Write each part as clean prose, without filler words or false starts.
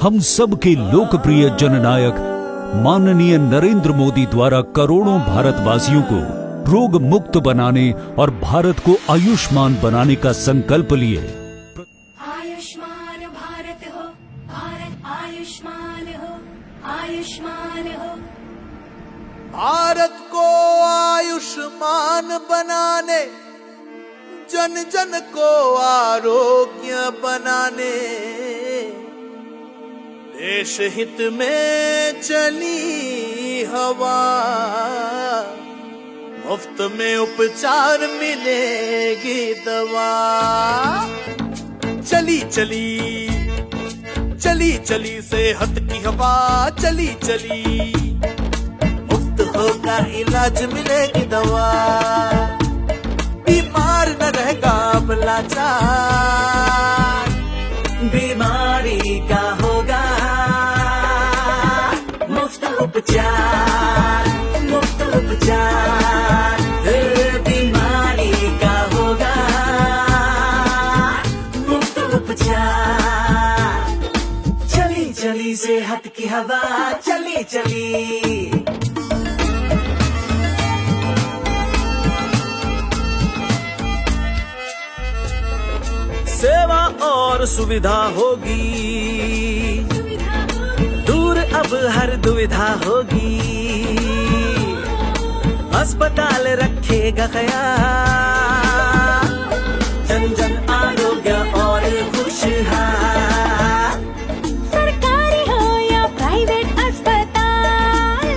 हम सबके लोकप्रिय जननायक माननीय नरेंद्र मोदी द्वारा करोड़ों भारतवासियों को रोग मुक्त बनाने और भारत को आयुष्मान बनाने का संकल्प लिए। आयुष्मान भारत हो, भारत आयुष्मान हो, आयुष्मान हो। भारत को आयुष्मान बनाने, जन जन को आरोग्य बनाने, देश हित में चली हवा, मुफ्त में उपचार मिलेगी दवा। चली चली चली चली सेहत की हवा, चली चली मुफ्त होगा इलाज मिलेगी दवा। बीमार न रहेगा अब लाचार, बीमारी का होगा मुफ्त उपचार, मुफ्त उपचार। बीमारी का होगा मुफ्त उपचार। चली चली सेहत की हवा, चली चली। सेवा और सुविधा होगी, दूर अब हर दुविधा होगी। अस्पताल रखेगा ख्याल, जन जन आरोग्य और खुशहाल। सरकारी हो या प्राइवेट अस्पताल,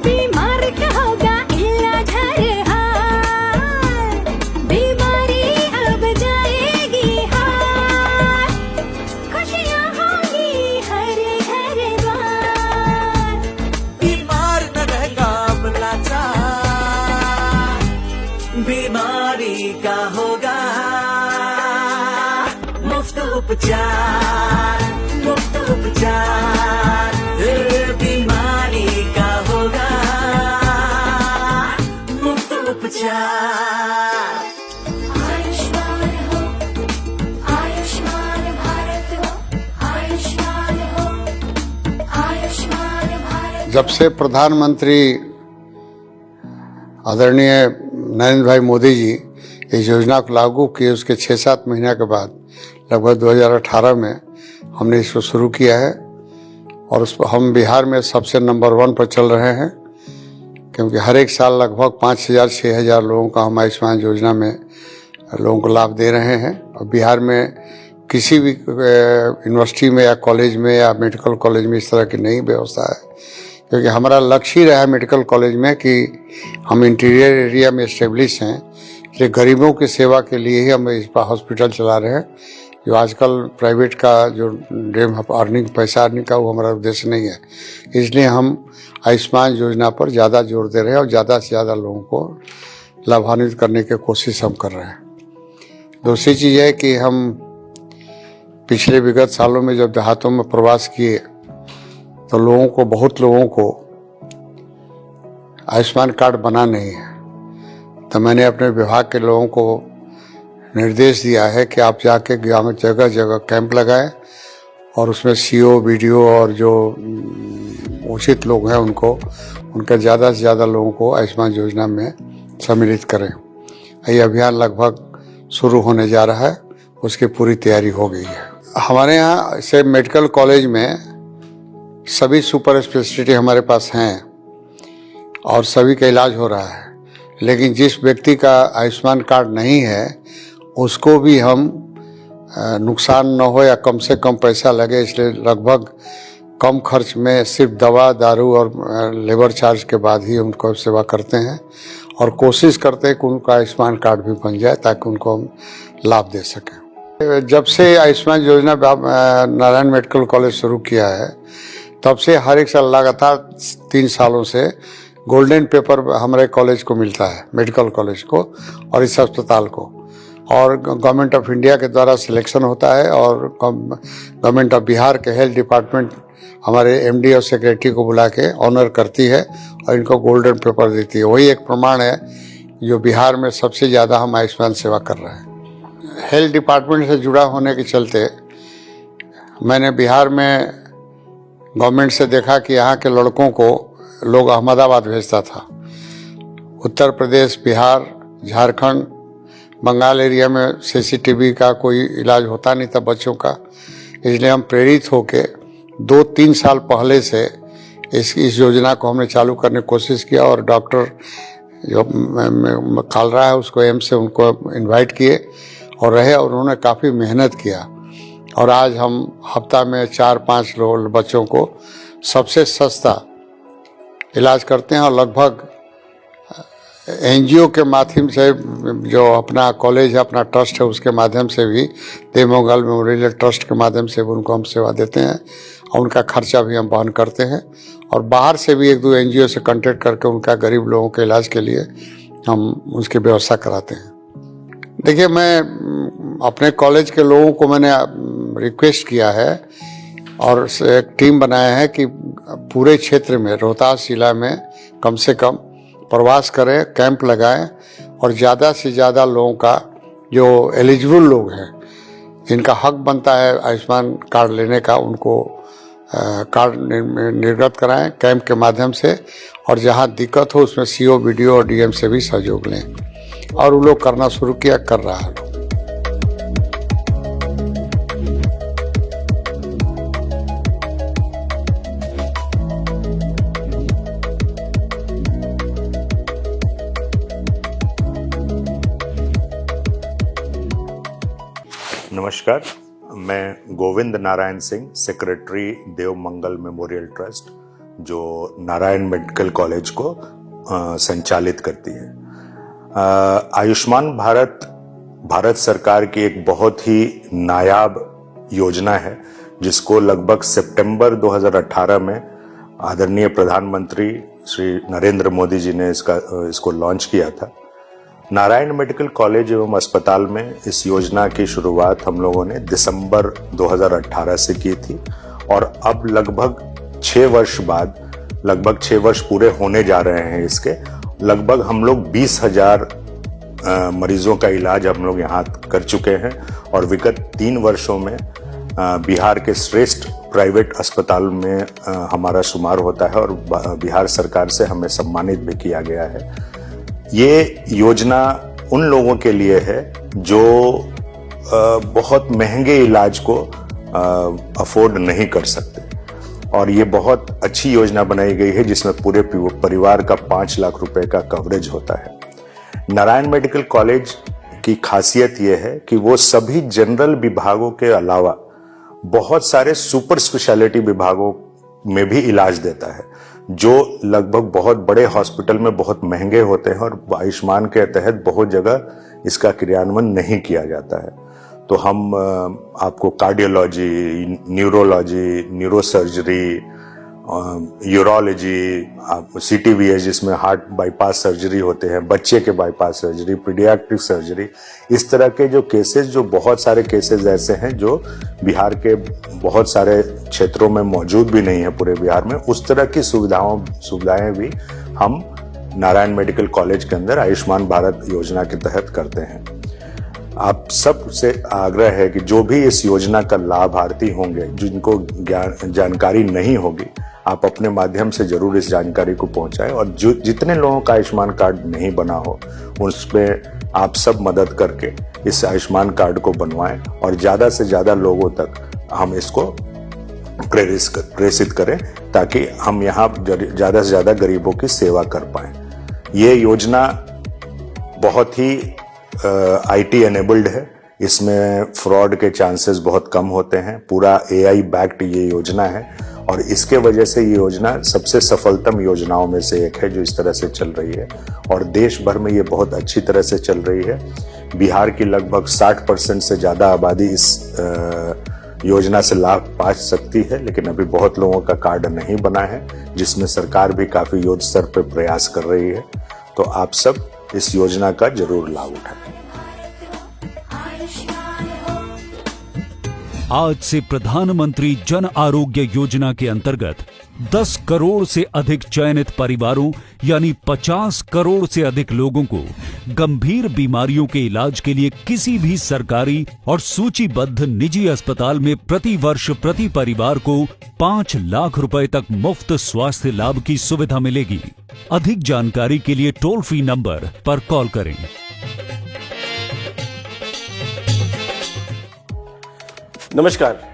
बीमार का होगा इलाज हर हाल। बीमारी अब जाएगी हार, खुशियाँ होंगी हर घर द्वार। बीमार न रहेगा अब लाचार, बीमारी का होगा मुफ्त उपचार, मुफ्त उपचार। बीमारी का होगा मुफ्त उपचार। आयुष्मान हो, आयुष्मान भारत हो, आयुष्मान हो, आयुष्मान भारत। जब से प्रधानमंत्री आदरणीय नरेंद्र भाई मोदी जी इस योजना को लागू किए, उसके 6-7 महीने के बाद लगभग 2018 में हमने इसको शुरू किया है। और उस पर हम बिहार में सबसे नंबर 1 पर चल रहे हैं, क्योंकि हर एक साल लगभग 5,000-6,000 लोगों का हम आयुष्मान योजना में लोगों को लाभ दे रहे हैं। और बिहार में किसी भी यूनिवर्सिटी में या कॉलेज में या मेडिकल कॉलेज में इस तरह की नई व्यवस्था है, क्योंकि हमारा लक्ष्य ही रहा है मेडिकल कॉलेज में कि हम इंटीरियर एरिया में इस्टेब्लिश हैं, इसलिए गरीबों की सेवा के लिए ही हम इस पर हॉस्पिटल चला रहे हैं। जो आजकल प्राइवेट का जो ड्रीम अर्निंग, पैसा अर्निंग का, वो हमारा उद्देश्य नहीं है। इसलिए हम आयुष्मान योजना पर ज़्यादा जोर दे रहे हैं और ज़्यादा से ज़्यादा लोगों को लाभान्वित करने की कोशिश हम कर रहे हैं। दूसरी चीज़ है कि हम पिछले विगत सालों में जब देहातों में प्रवास किए तो बहुत लोगों को आयुष्मान कार्ड बना नहीं है। तो मैंने अपने विभाग के लोगों को निर्देश दिया है कि आप जाके गाँव में जगह जगह कैंप लगाएं और उसमें सीओ, बीडीओ और जो उचित लोग हैं उनका ज़्यादा से ज़्यादा लोगों को आयुष्मान योजना में सम्मिलित करें। ये अभियान लगभग शुरू होने जा रहा है, उसकी पूरी तैयारी हो गई है। हमारे यहाँ से मेडिकल कॉलेज में सभी सुपर स्पेशलिटी हमारे पास हैं और सभी का इलाज हो रहा है, लेकिन जिस व्यक्ति का आयुष्मान कार्ड नहीं है उसको भी हम नुकसान न हो या कम से कम पैसा लगे, इसलिए लगभग कम खर्च में सिर्फ दवा, दारू और लेबर चार्ज के बाद ही उनको सेवा करते हैं और कोशिश करते हैं कि उनका आयुष्मान कार्ड भी बन जाए ताकि उनको हम लाभ दे सकें। जब से आयुष्मान योजना नारायण मेडिकल कॉलेज शुरू किया है तब से हर एक साल लगातार 3 सालों से गोल्डन पेपर हमारे कॉलेज को मिलता है, मेडिकल कॉलेज को और इस अस्पताल को। और गवर्नमेंट ऑफ इंडिया के द्वारा सिलेक्शन होता है और गवर्नमेंट ऑफ बिहार के हेल्थ डिपार्टमेंट हमारे एमडी और सेक्रेटरी को बुला के ऑनर करती है और इनको गोल्डन पेपर देती है। वही एक प्रमाण है जो बिहार में सबसे ज़्यादा हम आयुष्मान सेवा कर रहे हैं। हेल्थ डिपार्टमेंट से जुड़ा होने के चलते मैंने बिहार में गवर्नमेंट से देखा कि यहाँ के लड़कों को लोग अहमदाबाद भेजता था। उत्तर प्रदेश, बिहार, झारखंड, बंगाल एरिया में सीसीटीवी का कोई इलाज होता नहीं था बच्चों का, इसलिए हम प्रेरित होके 2-3 साल पहले से इस योजना को हमने चालू करने की कोशिश किया और डॉक्टर जो कालरा है उसको एम्स से उनको इनवाइट किए और रहे और उन्होंने काफ़ी मेहनत किया और आज हम हफ्ता में 4-5 बच्चों को सबसे सस्ता इलाज करते हैं और लगभग एनजीओ के माध्यम से जो अपना कॉलेज है, अपना ट्रस्ट है, उसके माध्यम से भी देवमंगल मेमोरियल ट्रस्ट के माध्यम से भी उनको हम सेवा देते हैं और उनका खर्चा भी हम वहन करते हैं और बाहर से भी 1-2 एनजीओ से कांटेक्ट करके उनका गरीब लोगों के इलाज के लिए हम उसकी व्यवस्था कराते हैं। देखिए, मैं अपने कॉलेज के लोगों को मैंने रिक्वेस्ट किया है और एक टीम बनाया है कि पूरे क्षेत्र में रोहतास जिला में कम से कम प्रवास करें, कैंप लगाएं और ज़्यादा से ज़्यादा लोगों का जो एलिजिबल लोग हैं, जिनका हक बनता है आयुष्मान कार्ड लेने का, उनको कार्ड निर्गत कराएं कैंप के माध्यम से और जहां दिक्कत हो उसमें सीओ, बीडीओ और डीएम से भी सहयोग लें और वो लोग करना शुरू किया, कर रहा है। नमस्कार, मैं Govind Narayan Singh, secretary Devmangal memorial trust, जो नारायण मेडिकल कॉलेज को संचालित करती है। आयुष्मान भारत भारत सरकार की एक बहुत ही नायाब योजना है, जिसको लगभग सितंबर 2018 में आदरणीय प्रधानमंत्री श्री नरेंद्र मोदी जी ने इसको लॉन्च किया था। नारायण मेडिकल कॉलेज एवं अस्पताल में इस योजना की शुरुआत हम लोगों ने दिसंबर 2018 से की थी और अब लगभग 6 वर्ष बाद, लगभग 6 वर्ष पूरे होने जा रहे हैं इसके, लगभग हम लोग 20,000 मरीजों का इलाज हम लोग यहाँ कर चुके हैं और विगत 3 वर्षों में बिहार के श्रेष्ठ प्राइवेट अस्पताल में हमारा शुमार होता है और बिहार सरकार से हमें सम्मानित भी किया गया है। ये योजना उन लोगों के लिए है जो बहुत महंगे इलाज को अफोर्ड नहीं कर सकते और ये बहुत अच्छी योजना बनाई गई है जिसमें पूरे परिवार का 5 लाख रुपए का कवरेज होता है। नारायण मेडिकल कॉलेज की खासियत ये है कि वो सभी जनरल विभागों के अलावा बहुत सारे सुपर स्पेशलिटी विभागों में भी इलाज देता है, जो लगभग बहुत बड़े हॉस्पिटल में बहुत महंगे होते हैं और आयुष्मान के तहत बहुत जगह इसका क्रियान्वयन नहीं किया जाता है। तो हम आपको cardiology, neurology, neurosurgery, urology, CTVS जिसमें हार्ट बाईपास सर्जरी होते हैं, बच्चे के बाईपास सर्जरी, पीडियाट्रिक सर्जरी, इस तरह के जो केसेस, जो बहुत सारे केसेस ऐसे हैं जो बिहार के बहुत सारे क्षेत्रों में मौजूद भी नहीं है पूरे बिहार में, उस तरह की सुविधाएं भी हम नारायण मेडिकल कॉलेज के अंदर आयुष्मान भारत योजना के तहत करते हैं। आप सब से आग्रह है कि जो भी इस योजना का लाभार्थी होंगे, जिनको जानकारी नहीं होगी, आप अपने माध्यम से जरूर इस जानकारी को पहुंचाएं और जो जितने लोगों का आयुष्मान कार्ड नहीं बना हो उसमें आप सब मदद करके इस आयुष्मान कार्ड को बनवाएं और ज्यादा से ज्यादा लोगों तक हम इसको प्रेषित करें ताकि हम यहाँ ज्यादा से ज्यादा गरीबों की सेवा कर पाएं। ये योजना बहुत ही IT एनेबल्ड है, इसमें फ्रॉड के चांसेस बहुत कम होते हैं, पूरा AI बैक्ड ये योजना है और इसके वजह से ये योजना सबसे सफलतम योजनाओं में से एक है जो इस तरह से चल रही है और देश भर में ये बहुत अच्छी तरह से चल रही है। बिहार की लगभग 60% से ज्यादा आबादी इस योजना से लाभ पा सकती है, लेकिन अभी बहुत लोगों का कार्ड नहीं बना है, जिसमें सरकार भी काफी युद्ध स्तर पर प्रयास कर रही है। तो आप सब इस योजना का जरूर लाभ उठाएं। आज से प्रधानमंत्री जन आरोग्य योजना के अंतर्गत 10 करोड़ से अधिक चयनित परिवारों यानी 50 करोड़ से अधिक लोगों को गंभीर बीमारियों के इलाज के लिए किसी भी सरकारी और सूचीबद्ध निजी अस्पताल में प्रति वर्ष प्रति परिवार को 5 लाख रुपए तक मुफ्त स्वास्थ्य लाभ की सुविधा मिलेगी। अधिक जानकारी के लिए टोल फ्री नंबर पर कॉल करें। नमस्कार।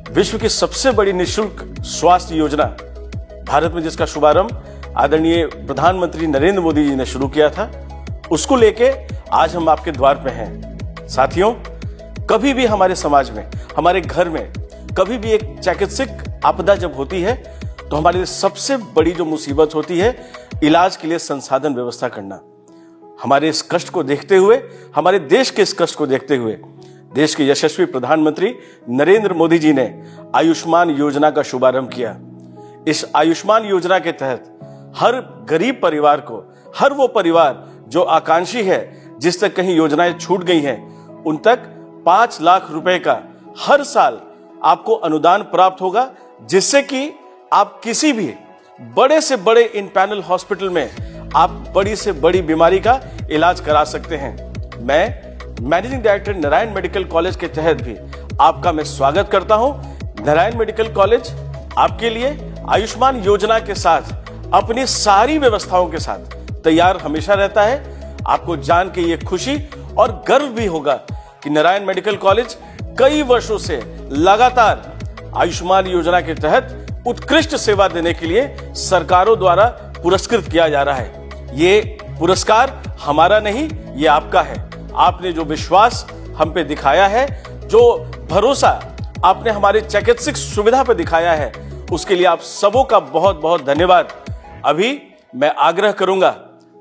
विश्व की सबसे बड़ी निःशुल्क स्वास्थ्य योजना भारत में जिसका शुभारंभ आदरणीय प्रधानमंत्री नरेंद्र मोदी जी ने शुरू किया था, उसको लेके आज हम आपके द्वार पे हैं। साथियों, कभी भी हमारे समाज में, हमारे घर में कभी भी एक चिकित्सक आपदा जब होती है तो हमारे लिए सबसे बड़ी जो मुसीबत होती है इलाज के लिए संसाधन व्यवस्था करना। हमारे इस कष्ट को देखते हुए, हमारे देश के इस कष्ट को देखते हुए देश के यशस्वी प्रधानमंत्री नरेंद्र मोदी जी ने आयुष्मान योजना का शुभारंभ किया। इस आयुष्मान योजना के तहत हर गरीब परिवार को, हर वो परिवार जो आकांक्षी है, जिस तक कहीं योजनाएं छूट गई हैं, उन तक 5 लाख रुपए का हर साल आपको अनुदान प्राप्त होगा, जिससे कि आप किसी भी बड़े से बड़े इन पैनल हॉस्पिटल में आप बड़ी से बड़ी बीमारी का इलाज करा सकते हैं। मैं managing director Narayan medical college के तहत भी आपका मैं स्वागत करता हूं। नारायण मेडिकल कॉलेज आपके लिए आयुष्मान योजना के साथ अपनी सारी व्यवस्थाओं के साथ तैयार हमेशा रहता है। आपको जान के ये खुशी और गर्व भी होगा कि नारायण मेडिकल कॉलेज कई वर्षों से लगातार आयुष्मान योजना के तहत उत्कृष्ट सेवा देने के लिए सरकारों द्वारा पुरस्कृत किया जा रहा है। ये पुरस्कार हमारा नहीं, ये आपका है। आपने जो विश्वास हम पे दिखाया है, जो भरोसा आपने हमारे चिकित्सक सुविधा पे दिखाया है, उसके लिए आप सबों का बहुत बहुत धन्यवाद। अभी मैं आग्रह करूंगा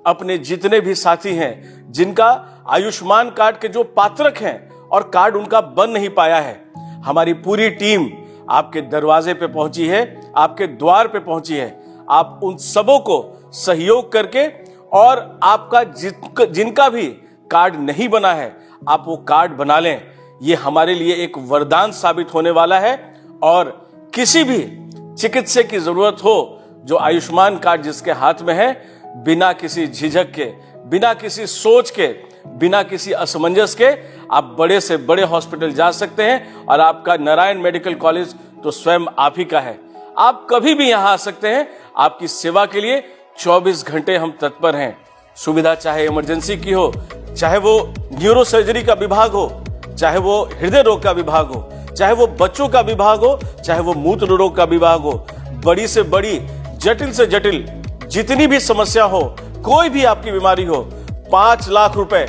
अपने जितने भी साथी हैं जिनका आयुष्मान कार्ड के जो पात्रक हैं और कार्ड उनका बन नहीं पाया है, हमारी पूरी टीम आपके दरवाजे पे पहुंची है, आपके द्वार पे पहुंची है। आप उन सबों को सहयोग करके और आपका जिनका भी कार्ड नहीं बना है, आप वो कार्ड बना लें। ये हमारे लिए एक वरदान साबित होने वाला है। और किसी भी चिकित्सक की जरूरत हो, जो आयुष्मान कार्ड जिसके हाथ में है, बिना किसी झिझक के, बिना किसी सोच के, बिना किसी असमंजस के आप बड़े से बड़े हॉस्पिटल जा सकते हैं। और आपका नारायण मेडिकल कॉलेज तो स्वयं आप ही का है। आप कभी भी यहां आ सकते हैं। आपकी सेवा के लिए 24 घंटे हम तत्पर हैं। सुविधा चाहे इमरजेंसी की हो, चाहे वो न्यूरो सर्जरी का विभाग हो, चाहे वो हृदय रोग का विभाग हो, चाहे वो बच्चों का विभाग हो, चाहे वो मूत्र रोग का विभाग हो, बड़ी से बड़ी, जटिल से जटिल जितनी भी समस्या हो, कोई भी आपकी बीमारी हो, 5 लाख रुपए,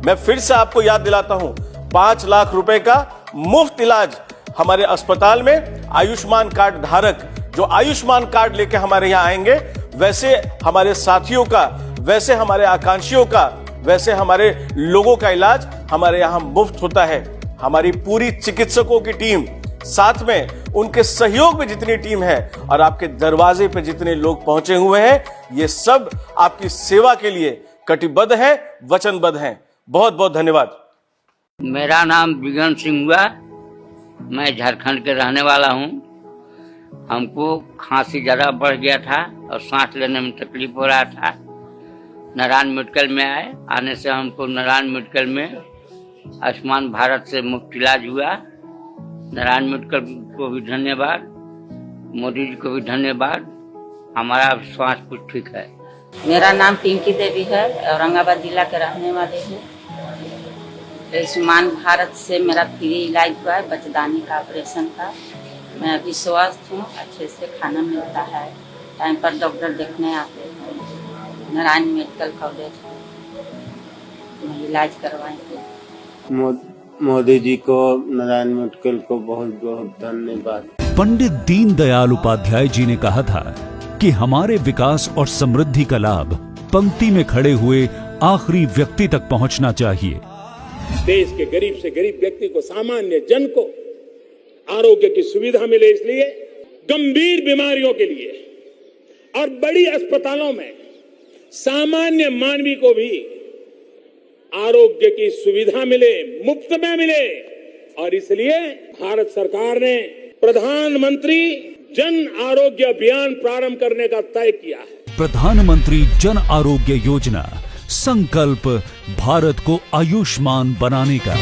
मैं फिर से आपको याद दिलाता हूं, 5 लाख रुपए का मुफ्त इलाज हमारे अस्पताल में आयुष्मान कार्ड धारक जो आयुष्मान कार्ड लेके हमारे यहाँ आएंगे, वैसे हमारे साथियों का, वैसे हमारे आकांक्षियों का, वैसे हमारे लोगों का इलाज हमारे यहाँ मुफ्त होता है। हमारी पूरी चिकित्सकों की टीम, साथ में उनके सहयोग में जितनी टीम है और आपके दरवाजे पे जितने लोग पहुंचे हुए हैं, ये सब आपकी सेवा के लिए कटिबद्ध है, वचनबद्ध हैं। बहुत बहुत धन्यवाद। मेरा नाम बिगन सिंह हुआ। मैं झारखंड के रहने वाला हूँ। हमको खांसी ज़्यादा बढ़ गया था और सांस लेने में तकलीफ हो रहा था। नारायण मेडिकल में आए। आने से हमको नारायण मेडिकल में आयुष्मान भारत से मुफ्त इलाज हुआ। नारायण मेडिकल को भी धन्यवाद, मोदी जी को भी धन्यवाद। हमारा स्वास्थ्य कुछ ठीक है। मेरा नाम पिंकी देवी है, औरंगाबाद जिला के रहने वाले हैं। आयुष्मान भारत से मेरा फ्री इलाज हुआ है, बच्चेदानी का ऑपरेशन था। मैं अभी स्वस्थ हूँ, अच्छे से खाना मिलता है, टाइम पर डॉक्टर देखने आते हैं। नारायण मेडिकल कॉलेज में इलाज करवाएंगे। मोदी जी को, नारायण मेडिकल को बहुत बहुत धन्यवाद। पंडित दीनदयाल उपाध्याय जी ने कहा था कि हमारे विकास और समृद्धि का लाभ पंक्ति में खड़े हुए आखिरी व्यक्ति तक पहुंचना चाहिए। देश के गरीब से गरीब व्यक्ति को, सामान्य जन को आरोग्य की सुविधा मिले, इसलिए गंभीर बीमारियों के लिए और बड़ी अस्पतालों में सामान्य मानवी को भी आरोग्य की सुविधा मिले, मुफ्त में मिले। और इसलिए भारत सरकार ने प्रधानमंत्री जन आरोग्य अभियान प्रारंभ करने का तय किया है। प्रधानमंत्री जन आरोग्य योजना, संकल्प भारत को आयुष्मान बनाने का।